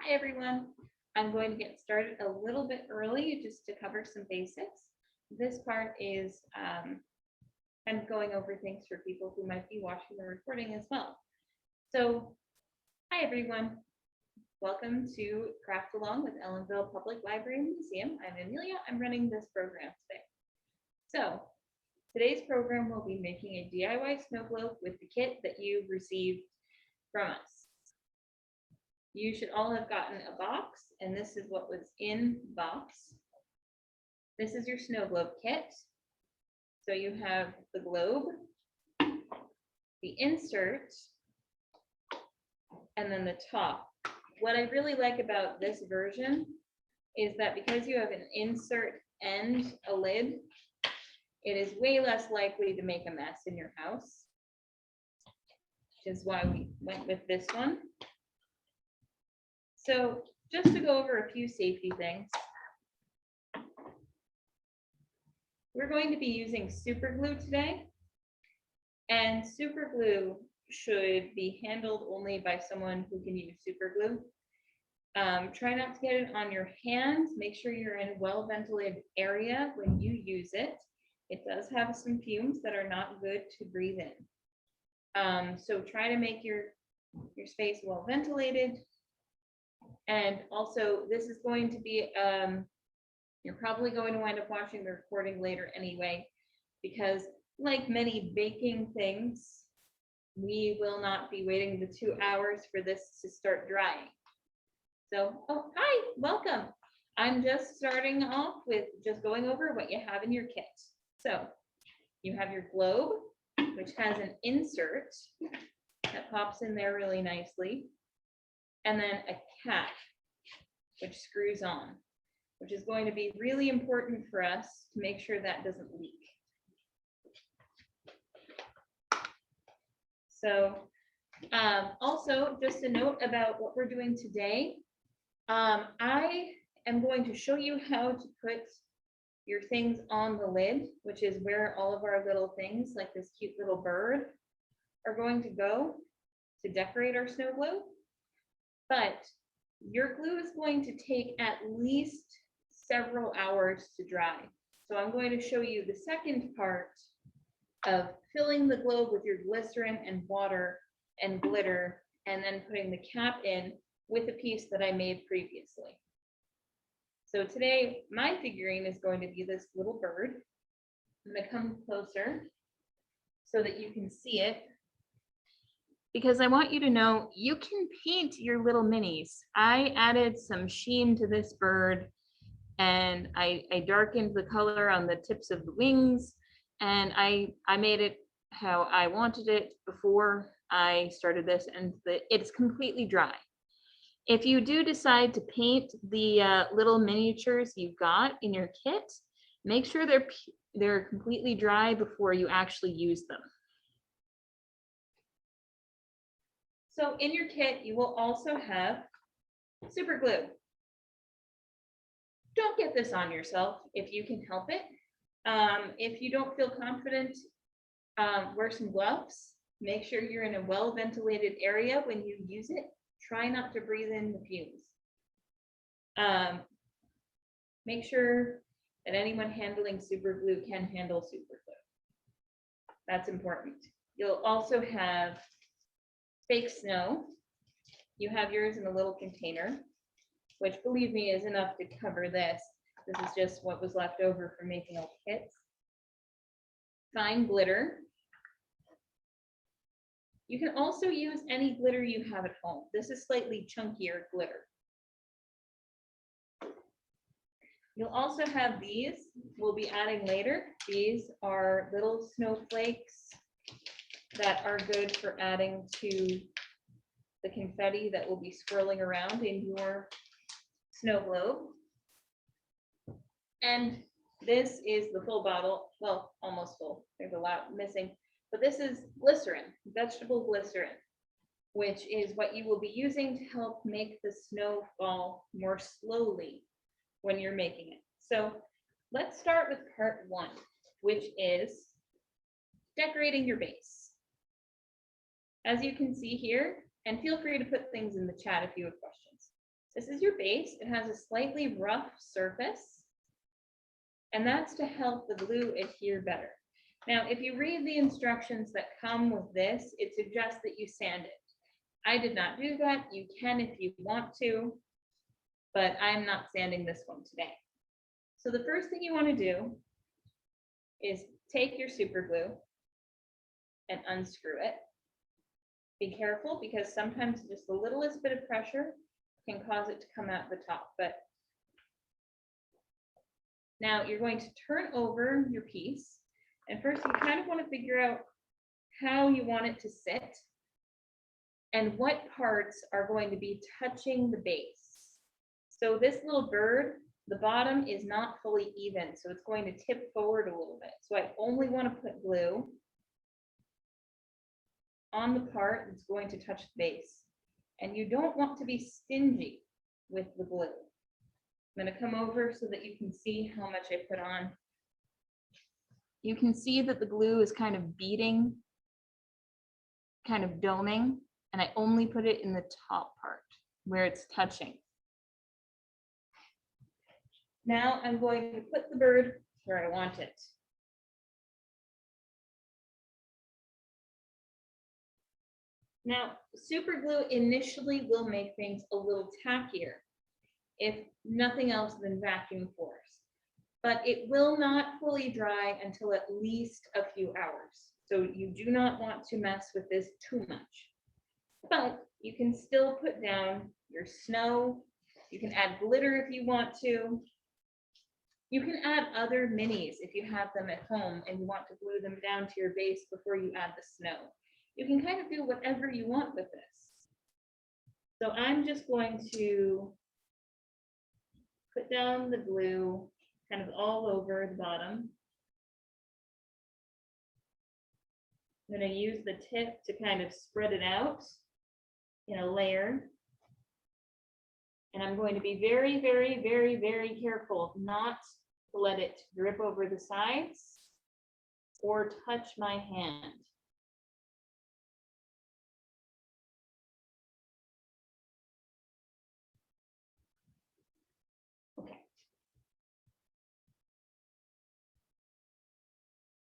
Hi everyone. I'm going to get started a little bit early just to cover some basics. This part is kind of going over things for people who might be watching the recording as well. So, hi everyone. Welcome to Craft Along with Ellenville Public Library and Museum. I'm Amelia. I'm running this program today. So, today's program will be making a DIY snow globe with the kit that you've received from us. You should all have gotten a box, and this is what was in the box. This is your snow globe kit. So you have the globe, the insert, and then the top. What I really like about this version is that because you have an insert and a lid, it is way less likely to make a mess in your house, which is why we went with this one. So just to go over a few safety things, we're going to be using super glue today, and super glue should be handled only by someone who can use super glue. Try not to get it on your hands. Make sure you're in a well-ventilated area when you use it. It does have some fumes that are not good to breathe in. So try to make your space well-ventilated. And also, this is going to be, you're probably going to wind up watching the recording later anyway, because like many baking things, we will not be waiting the 2 hours for this to start drying. So, oh, hi, welcome. I'm just starting off with just going over what you have in your kit. So you have your globe, which has an insert that pops in there really nicely. And then a cap, which screws on, which is going to be really important for us to make sure that doesn't leak. So also just a note about what we're doing today. I am going to show you how to put your things on the lid, which is where all of our little things like this cute little bird are going to go to decorate our snow globe. But your glue is going to take at least several hours to dry. So I'm going to show you the second part of filling the globe with your glycerin and water and glitter, and then putting the cap in with a piece that I made previously. So today, my figurine is going to be this little bird. I'm going to come closer so that you can see it, because I want you to know you can paint your little minis. I added some sheen to this bird, and I darkened the color on the tips of the wings, and I made it how I wanted it before I started this, and it's completely dry. If you do decide to paint the little miniatures you've got in your kit, make sure they're completely dry before you actually use them. So in your kit, you will also have super glue. Don't get this on yourself if you can help it. If you don't feel confident, wear some gloves. Make sure you're in a well-ventilated area when you use it. Try not to breathe in the fumes. Make sure that anyone handling super glue can handle super glue. That's important. You'll also have fake snow. You have yours in a little container, which, believe me, is enough to cover this. This is just what was left over from making all the kits. Fine glitter. You can also use any glitter you have at home. This is slightly chunkier glitter. You'll also have these, we'll be adding later. These are little snowflakes that are good for adding to the confetti that will be swirling around in your snow globe. And this is the full bottle, well, almost full. There's a lot missing, but this is glycerin, vegetable glycerin, which is what you will be using to help make the snow fall more slowly when you're making it. So let's start with part one, which is decorating your base. As you can see here, and feel free to put things in the chat if you have questions. This is your base. It has a slightly rough surface, and that's to help the glue adhere better. Now, if you read the instructions that come with this, it suggests that you sand it. I did not do that. You can if you want to, but I'm not sanding this one today. So the first thing you want to do is take your super glue and unscrew it. Be careful because sometimes just the littlest bit of pressure can cause it to come out the top. But now you're going to turn over your piece. And first you kind of want to figure out how you want it to sit and what parts are going to be touching the base. So this little bird, the bottom is not fully even, so it's going to tip forward a little bit. So I only want to put glue on the part that's going to touch the base. And you don't want to be stingy with the glue. I'm going to come over so that you can see how much I put on. You can see that the glue is kind of beading, kind of doming, and I only put it in the top part where it's touching. Now I'm going to put the bird where I want it. Now, super glue initially will make things a little tackier, if nothing else than vacuum force. But it will not fully dry until at least a few hours. So you do not want to mess with this too much. But you can still put down your snow. You can add glitter if you want to. You can add other minis if you have them at home and you want to glue them down to your base before you add the snow. You can kind of do whatever you want with this. So I'm just going to put down the glue kind of all over the bottom. I'm going to use the tip to kind of spread it out in a layer. And I'm going to be very, very, very, very careful not to let it drip over the sides or touch my hand. Okay.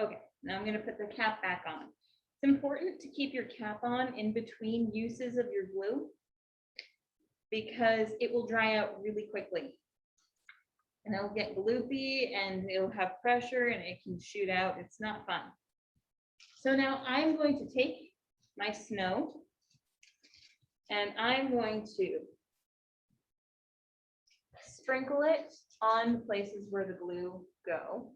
Okay, now I'm going to put the cap back on. It's important to keep your cap on in between uses of your glue because it will dry out really quickly. And it'll get gloopy and it'll have pressure and it can shoot out. It's not fun. So now I'm going to take my snow and I'm going to sprinkle it on the places where the glue go.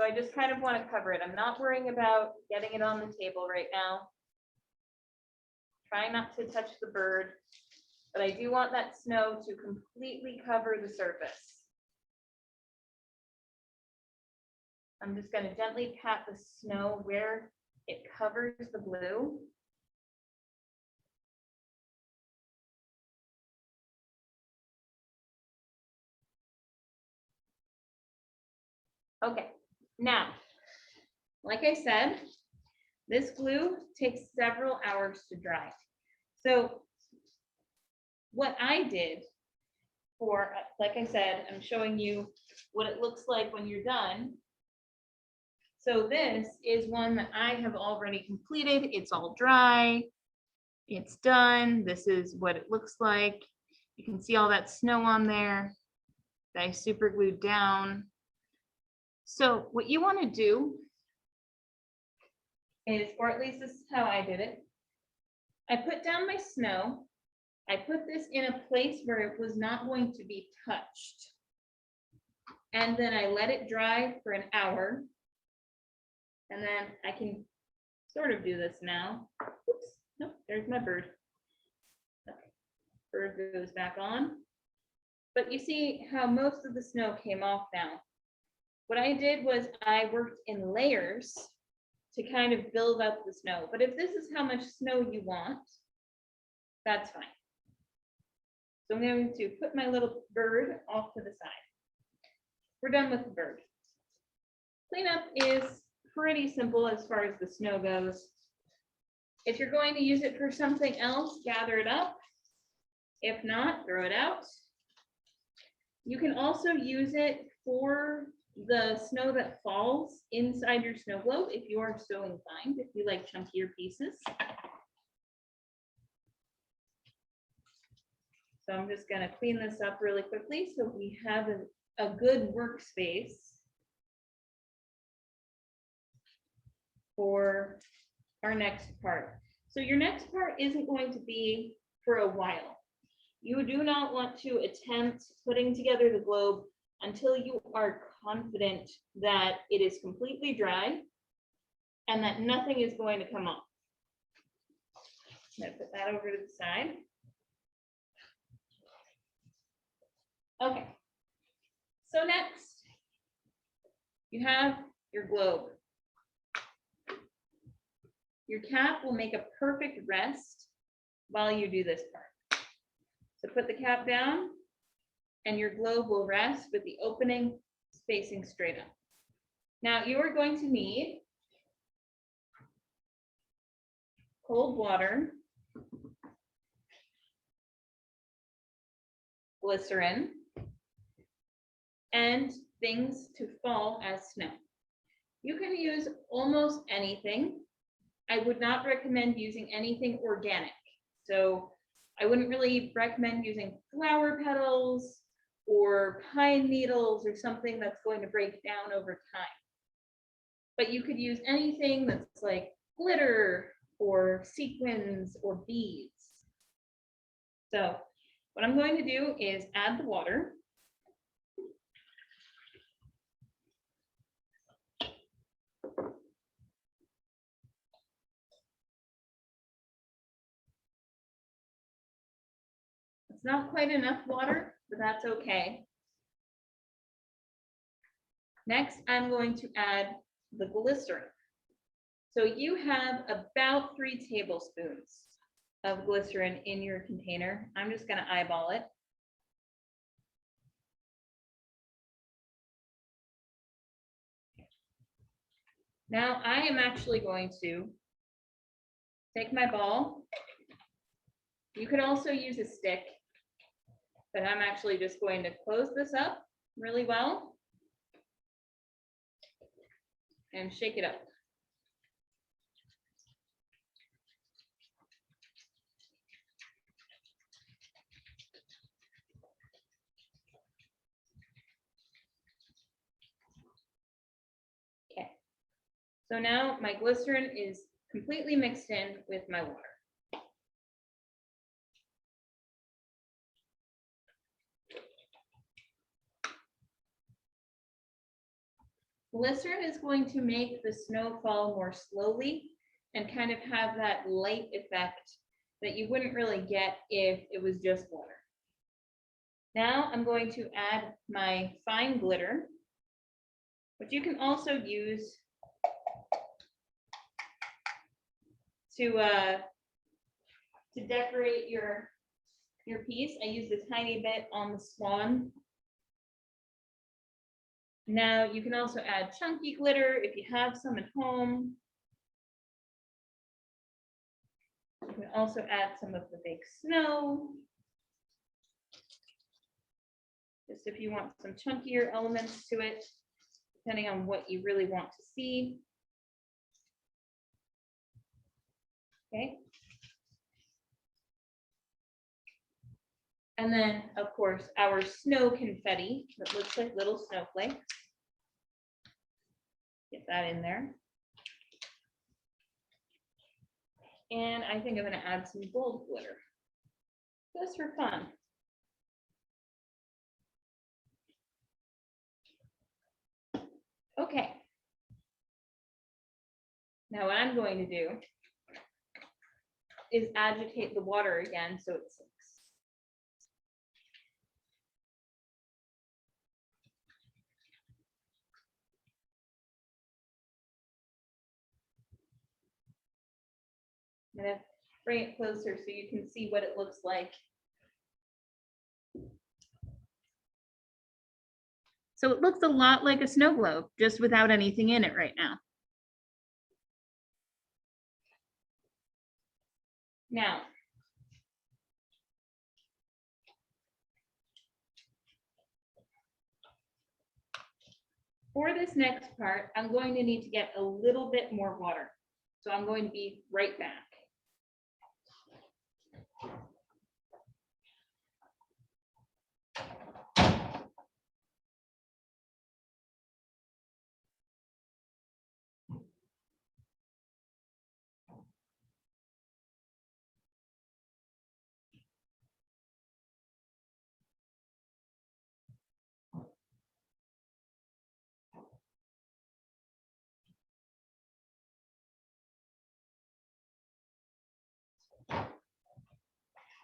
So I just kind of want to cover it. I'm not worrying about getting it on the table right now. Trying not to touch the bird, but I do want that snow to completely cover the surface. I'm just going to gently pat the snow where it covers the glue. Okay, now, like I said, this glue takes several hours to dry. So what I did for, like I said, I'm showing you what it looks like when you're done. So this is one that I have already completed. It's all dry. It's done. This is what it looks like. You can see all that snow on there that I super glued down. So what you want to do is, or at least this is how I did it. I put down my snow. I put this in a place where it was not going to be touched. And then I let it dry for an hour. And then I can sort of do this now. Oops, nope, there's my bird. Okay, bird goes back on. But you see how most of the snow came off now. What I did was I worked in layers to kind of build up the snow. But if this is how much snow you want, that's fine. So I'm going to put my little bird off to the side. We're done with the bird. Cleanup is pretty simple as far as the snow goes. If you're going to use it for something else, gather it up. If not, throw it out. You can also use it for the snow that falls inside your snow globe if you are so inclined, if you like chunkier pieces. So I'm just going to clean this up really quickly so we have a good workspace for our next part. So your next part isn't going to be for a while. You do not want to attempt putting together the globe until you are confident that it is completely dry and that nothing is going to come off. I'm going to put that over to the side. Okay, so next, you have your globe. Your cap will make a perfect rest while you do this part. So put the cap down and your globe will rest with the opening facing straight up. Now you are going to need cold water, glycerin, and things to fall as snow. You can use almost anything. I would not recommend using anything organic. So I wouldn't really recommend using flower petals or pine needles or something that's going to break down over time. But you could use anything that's like glitter or sequins or beads. So what I'm going to do is add the water. It's not quite enough water, but that's okay. Next, I'm going to add the glycerin. So you have about 3 tablespoons of glycerin in your container. I'm just going to eyeball it. Now I am actually going to take my ball. You could also use a stick, but I'm actually just going to close this up really well and shake it up. Okay, so now my glycerin is completely mixed in with my water. Glycerin is going to make the snow fall more slowly and kind of have that light effect that you wouldn't really get if it was just water. Now I'm going to add my fine glitter, which you can also use to decorate your piece. I used a tiny bit on the swan. Now you can also add chunky glitter if you have some at home. You can also add some of the big snow. Just if you want some chunkier elements to it, depending on what you really want to see. Okay. And then, of course, our snow confetti that looks like little snowflakes. Get that in there. And I think I'm going to add some gold glitter, just for fun. Okay. Now what I'm going to do is agitate the water again so it sinks. I'm going to bring it closer so you can see what it looks like. So it looks a lot like a snow globe, just without anything in it right now. Now, for this next part, I'm going to need to get a little bit more water. So I'm going to be right back.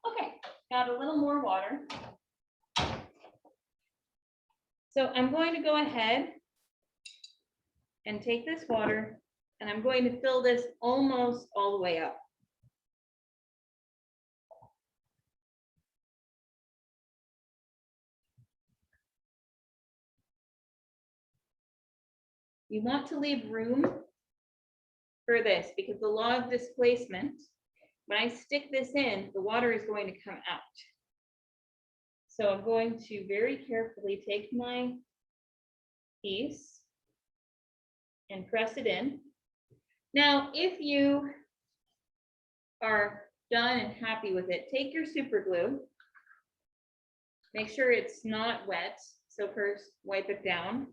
Okay, got a little more water. So I'm going to go ahead and take this water and I'm going to fill this almost all the way up. You want to leave room for this because the law of displacement, when I stick this in, the water is going to come out. So I'm going to very carefully take my piece and press it in. Now, if you are done and happy with it, take your super glue. Make sure it's not wet. So first wipe it down.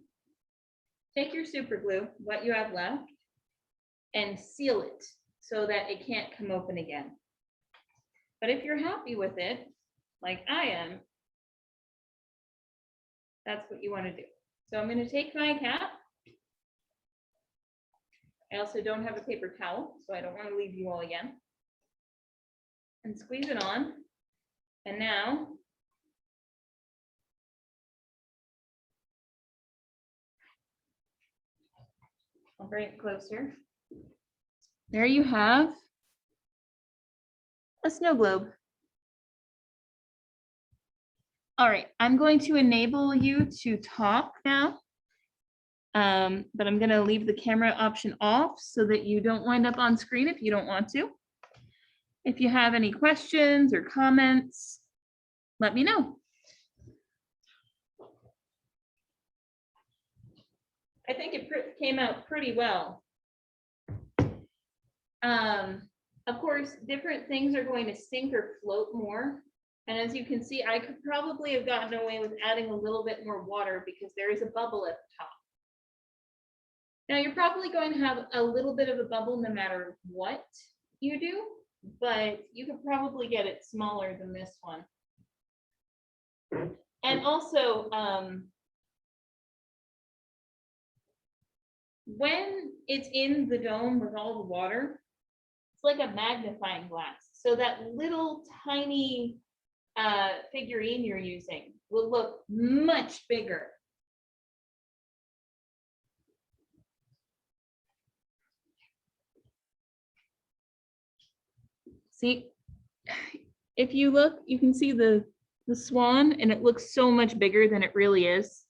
Take your super glue, what you have left, and seal it so that it can't come open again. But if you're happy with it, like I am, that's what you want to do. So I'm going to take my cap. I also don't have a paper towel, so I don't want to leave you all again. And squeeze it on. And now I'll bring it closer. There you have a snow globe. All right, I'm going to enable you to talk now, but I'm going to leave the camera option off so that you don't wind up on screen if you don't want to. If you have any questions or comments, let me know. I think it came out pretty well. Of course, different things are going to sink or float more. And as you can see, I could probably have gotten away with adding a little bit more water because there is a bubble at the top. Now you're probably going to have a little bit of a bubble no matter what you do, but you could probably get it smaller than this one. And also, when it's in the dome with all the water, it's like a magnifying glass. So that little tiny figurine you're using will look much bigger. See, if you look, you can see the swan and it looks so much bigger than it really is.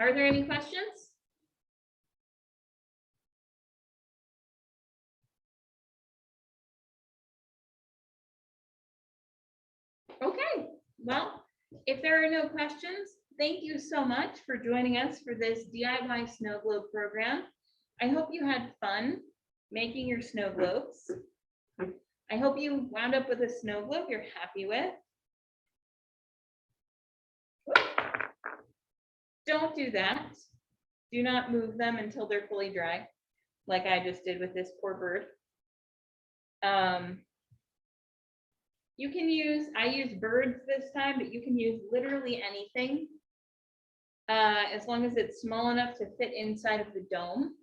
Are there any questions? Okay, well, if there are no questions, thank you so much for joining us for this DIY snow globe program. I hope you had fun making your snow globes. I hope you wound up with a snow globe you're happy with. Don't do that. Do not move them until they're fully dry, like I just did with this poor bird. You can use, I used birds this time, but you can use literally anything as long as it's small enough to fit inside of the dome.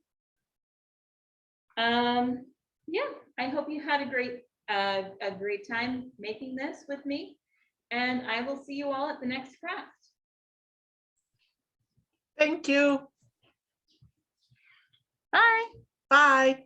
Yeah, I hope you had a great time making this with me, and I will see you all at the next craft. Thank you. Bye. Bye.